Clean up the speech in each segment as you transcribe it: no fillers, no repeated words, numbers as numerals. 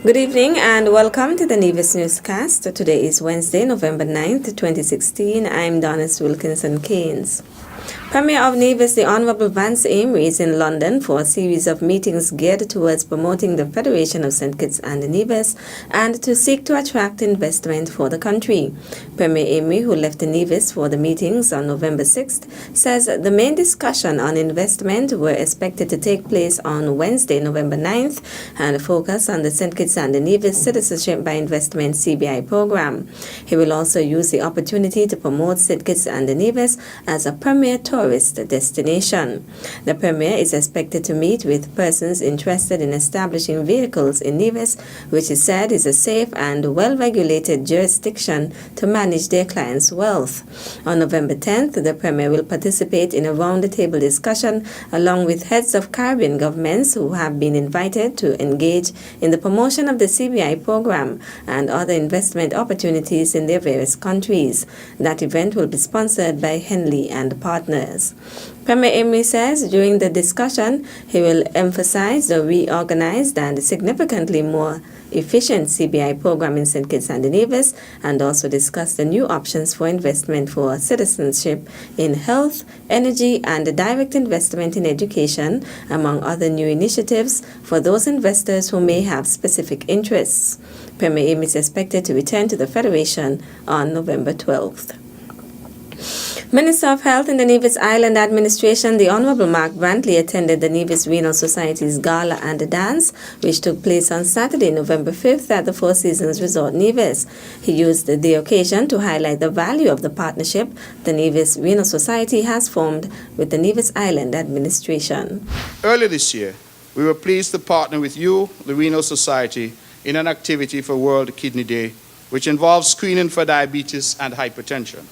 Good evening and welcome to the Nevis Newscast. Today is Wednesday, November 9th, 2016. I'm Donis Wilkinson-Keynes. Premier of Nevis, the Honourable Vance Amory, is in London for a series of meetings geared towards promoting the Federation of St. Kitts and Nevis and to seek to attract investment for the country. Premier Amory, who left Nevis for the meetings on November 6th, says the main discussion on investment were expected to take place on Wednesday, November 9th, and focus on the St. Kitts and Nevis Citizenship by Investment CBI program. He will also use the opportunity to promote St. Kitts and Nevis as a premier tourist destination. The Premier is expected to meet with persons interested in establishing vehicles in Nevis, which is said is a safe and well-regulated jurisdiction to manage their clients' wealth. On November 10th, the Premier will participate in a round-the-table discussion along with heads of Caribbean governments who have been invited to engage in the promotion of the CBI program and other investment opportunities in their various countries. That event will be sponsored by Henley and Partners. Premier Amory says during the discussion he will emphasize the reorganized and significantly more efficient CBI program in St. Kitts and Nevis and also discuss the new options for investment for citizenship in health, energy and direct investment in education, among other new initiatives for those investors who may have specific interests. Premier Amory is expected to return to the Federation on November 12th. Minister of Health in the Nevis Island Administration, the Honourable Mark Brantley, attended the Nevis Renal Society's Gala and Dance, which took place on Saturday, November 5th at the Four Seasons Resort Nevis. He used the occasion to highlight the value of the partnership the Nevis Renal Society has formed with the Nevis Island Administration. Earlier this year, we were pleased to partner with you, the Renal Society, in an activity for World Kidney Day, which involves screening for diabetes and hypertension.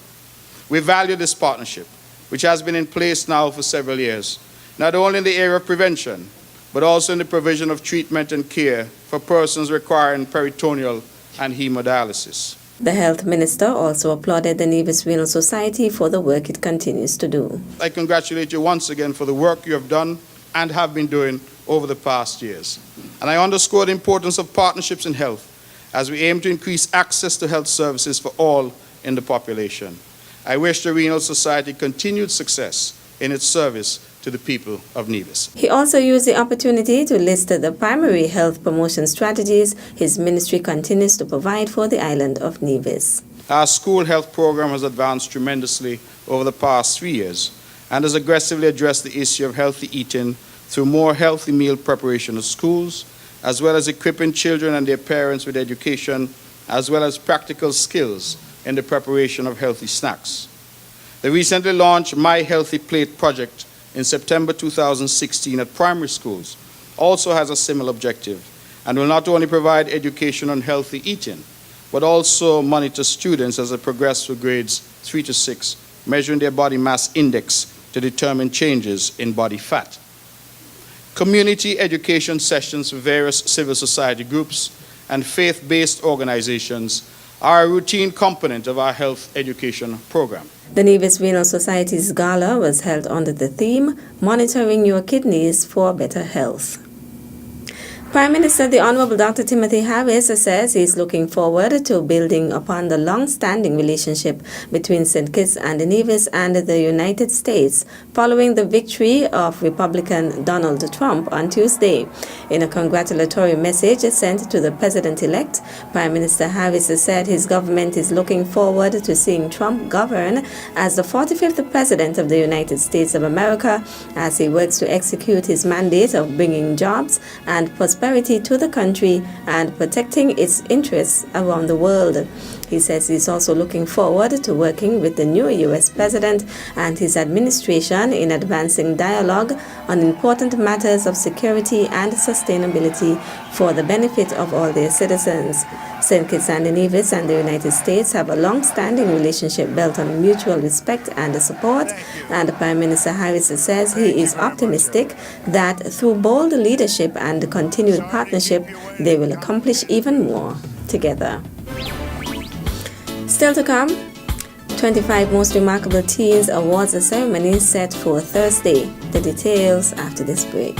We value this partnership, which has been in place now for several years, not only in the area of prevention, but also in the provision of treatment and care for persons requiring peritoneal and hemodialysis. The Health Minister also applauded the Nevis Renal Society for the work it continues to do. I congratulate you once again for the work you have done and have been doing over the past years. And I underscore the importance of partnerships in health as we aim to increase access to health services for all in the population. I wish the Renal Society continued success in its service to the people of Nevis. He also used the opportunity to list the primary health promotion strategies his ministry continues to provide for the island of Nevis. Our school health program has advanced tremendously over the past 3 years and has aggressively addressed the issue of healthy eating through more healthy meal preparation in schools, as well as equipping children and their parents with education, as well as practical skills in the preparation of healthy snacks. The recently launched My Healthy Plate project in September 2016 at primary schools also has a similar objective and will not only provide education on healthy eating, but also monitor students as they progress through grades 3 to 6, measuring their body mass index to determine changes in body fat. Community education sessions for various civil society groups and faith-based organizations are a routine component of our health education program. The Nevis Renal Society's gala was held under the theme, Monitoring Your Kidneys for Better Health. Prime Minister the Honourable Dr. Timothy Harris says he is looking forward to building upon the long-standing relationship between St. Kitts and Nevis and the United States following the victory of Republican Donald Trump on Tuesday. In a congratulatory message sent to the President-elect, Prime Minister Harris said his government is looking forward to seeing Trump govern as the 45th President of the United States of America as he works to execute his mandate of bringing jobs and prosperity to the country and protecting its interests around the world. He says he's also looking forward to working with the new U.S. President and his administration in advancing dialogue on important matters of security and sustainability for the benefit of all their citizens. St. Kitts and Nevis and the United States have a long-standing relationship built on mutual respect and support, and Prime Minister Harris says he is optimistic that through bold leadership and continued partnership, they will accomplish even more together. Still to come, 25 Most Remarkable Teens Awards ceremony set for Thursday. The details after this break.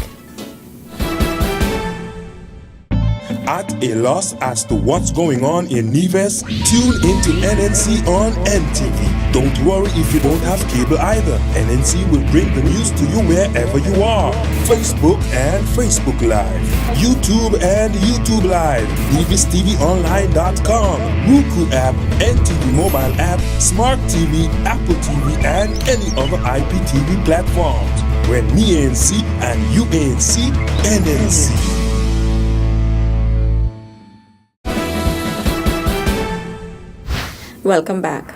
At a loss as to what's going on in Nevis? Tune into NNC on NTV. Don't worry if you don't have cable either. NNC will bring the news to you wherever you are. Facebook and Facebook Live. YouTube and YouTube Live. NevisTVOnline.com. Roku app, NTV mobile app, Smart TV, Apple TV, and any other IPTV platforms. When me ANC and you ANC, NNC. Welcome back.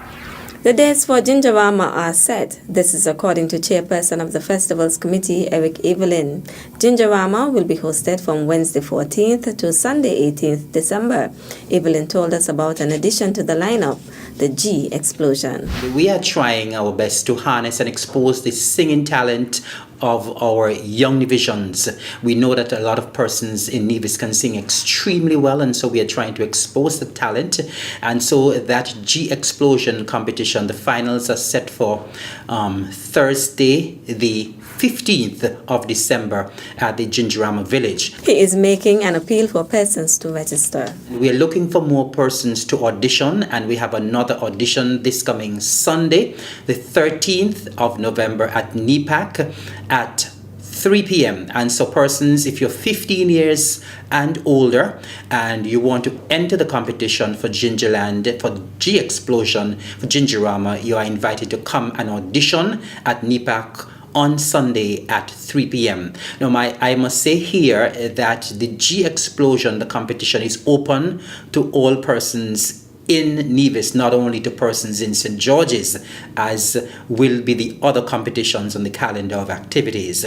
The dates for Gingerama are set. This is according to Chairperson of the Festivals Committee, Eric Evelyn. Gingerama will be hosted from Wednesday 14th to Sunday 18th December. Evelyn told us about an addition to the lineup, the G Explosion. We are trying our best to harness and expose the singing talent of our young Nevisians. We know that a lot of persons in Nevis can sing extremely well, and so we are trying to expose the talent. And so that G Explosion competition, the finals are set for Thursday, the 15th of December at the Gingerama Village. He is making an appeal for persons to register. We are looking for more persons to audition, and we have another audition this coming Sunday, the 13th of November at NEPAC at 3 p.m. And so persons, if you're 15 years and older and you want to enter the competition for Gingerland, for G Explosion, for Gingerama, you are invited to come and audition at NEPAC on Sunday at 3 p.m. Now, I must say here that the G Explosion, the competition, is open to all persons in Nevis, not only to persons in St. George's, as will be the other competitions on the calendar of activities.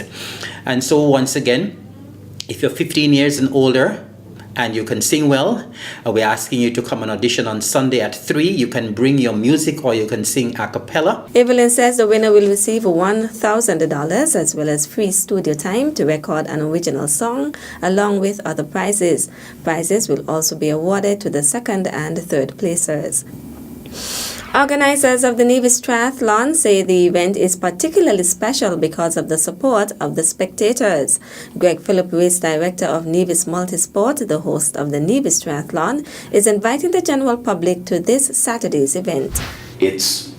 And so once again, if you're 15 years and older and you can sing well, we're asking you to come and audition on Sunday at 3. You can bring your music or you can sing a cappella. Evelyn says the winner will receive $1,000 as well as free studio time to record an original song along with other prizes. Prizes will also be awarded to the second and third placers. Organizers of the Nevis Triathlon say the event is particularly special because of the support of the spectators. Greg Phillip, race director of Nevis Multisport, the host of the Nevis Triathlon, is inviting the general public to this Saturday's event. It's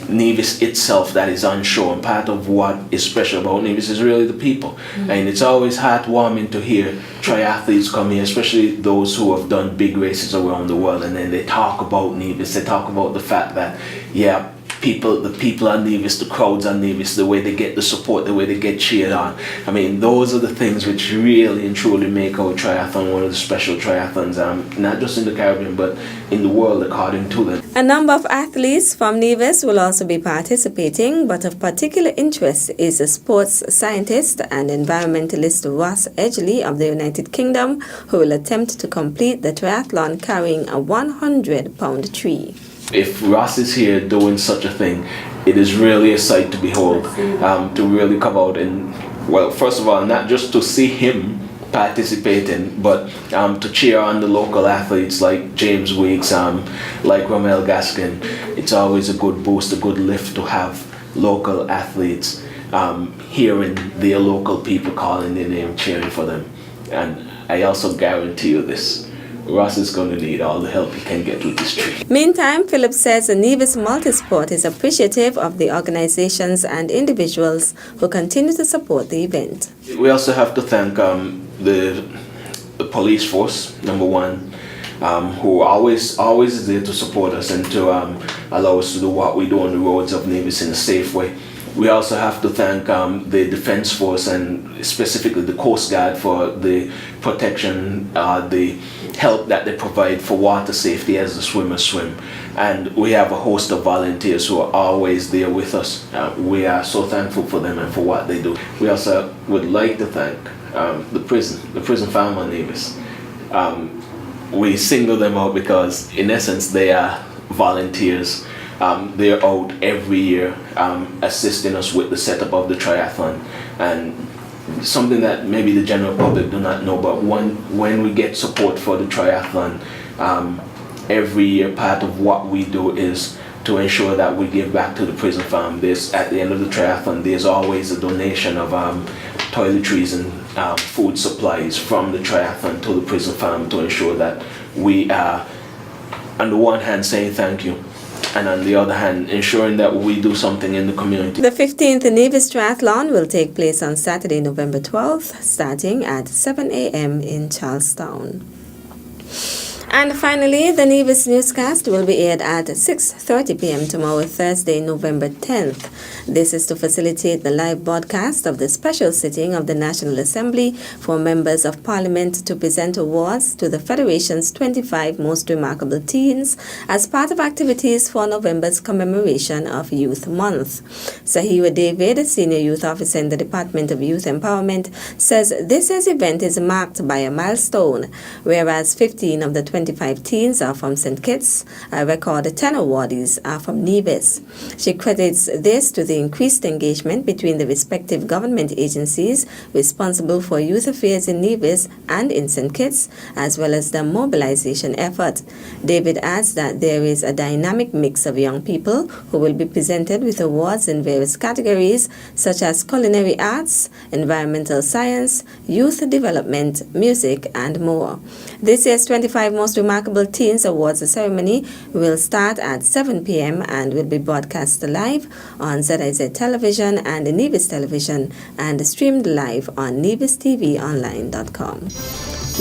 Nevis itself that is on show, and part of what is special about Nevis is really the people. And it's always heartwarming to hear triathletes come here, especially those who have done big races around the world, and then they talk about Nevis. They talk about the fact that, yeah, the people are Nevis, the crowds are Nevis, the way they get the support, the way they get cheered on. I mean, those are the things which really and truly make our triathlon one of the special triathlons, not just in the Caribbean, but in the world, according to them. A number of athletes from Nevis will also be participating, but of particular interest is the sports scientist and environmentalist Ross Edgley of the United Kingdom, who will attempt to complete the triathlon carrying a 100-pound tree. If Ross is here doing such a thing, it is really a sight to behold, to really come out and, well, first of all, not just to see him participating, but to cheer on the local athletes like James Weeks, like Romel Gaskin. It's always a good boost, a good lift to have local athletes hearing their local people calling their name, cheering for them. And I also guarantee you this, Ross is going to need all the help he can get with this tree. Meantime, Philip says the Nevis Multisport is appreciative of the organizations and individuals who continue to support the event. We also have to thank the police force, number one, who always is there to support us and to allow us to do what we do on the roads of Nevis in a safe way. We also have to thank the Defense Force and specifically the Coast Guard for the protection, the help that they provide for water safety as the swimmers swim. And we have a host of volunteers who are always there with us. We are so thankful for them and for what they do. We also would like to thank the prison farm on Nevis. We single them out because in essence they are volunteers. They're out every year assisting us with the setup of the triathlon, and something that maybe the general public do not know, but when we get support for the triathlon, every year part of what we do is to ensure that we give back to the prison farm. At the end of the triathlon, there's always a donation of toiletries and food supplies from the triathlon to the prison farm to ensure that we are, on the one hand, saying thank you, and on the other hand, ensuring that we do something in the community. The 15th Nevis Triathlon will take place on Saturday, November 12th, starting at 7 a.m. in Charlestown. And finally, the Nevis Newscast will be aired at 6:30 p.m. tomorrow, Thursday, November 10th. This is to facilitate the live broadcast of the special sitting of the National Assembly for members of Parliament to present awards to the Federation's 25 most remarkable teens as part of activities for November's commemoration of Youth Month. Sahira David, Senior Youth Officer in the Department of Youth Empowerment, says this year's event is marked by a milestone, whereas 15 of the 25 teens are from St. Kitts. A record 10 awardees are from Nevis. She credits this to the increased engagement between the respective government agencies responsible for youth affairs in Nevis and in St. Kitts, as well as the mobilization effort. David adds that there is a dynamic mix of young people who will be presented with awards in various categories such as culinary arts, environmental science, youth development, music, and more. This year's 25 Most Remarkable Teens Awards ceremony will start at 7 p.m. and will be broadcast live on ZIZ Television and Nevis Television and streamed live on nevistvonline.com.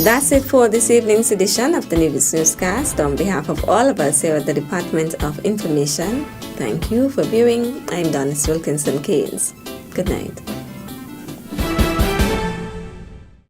That's it for this evening's edition of the Nevis Newscast. On behalf of all of us here at the Department of Information, thank you for viewing. I'm Donis Wilkinson Keynes. Good night.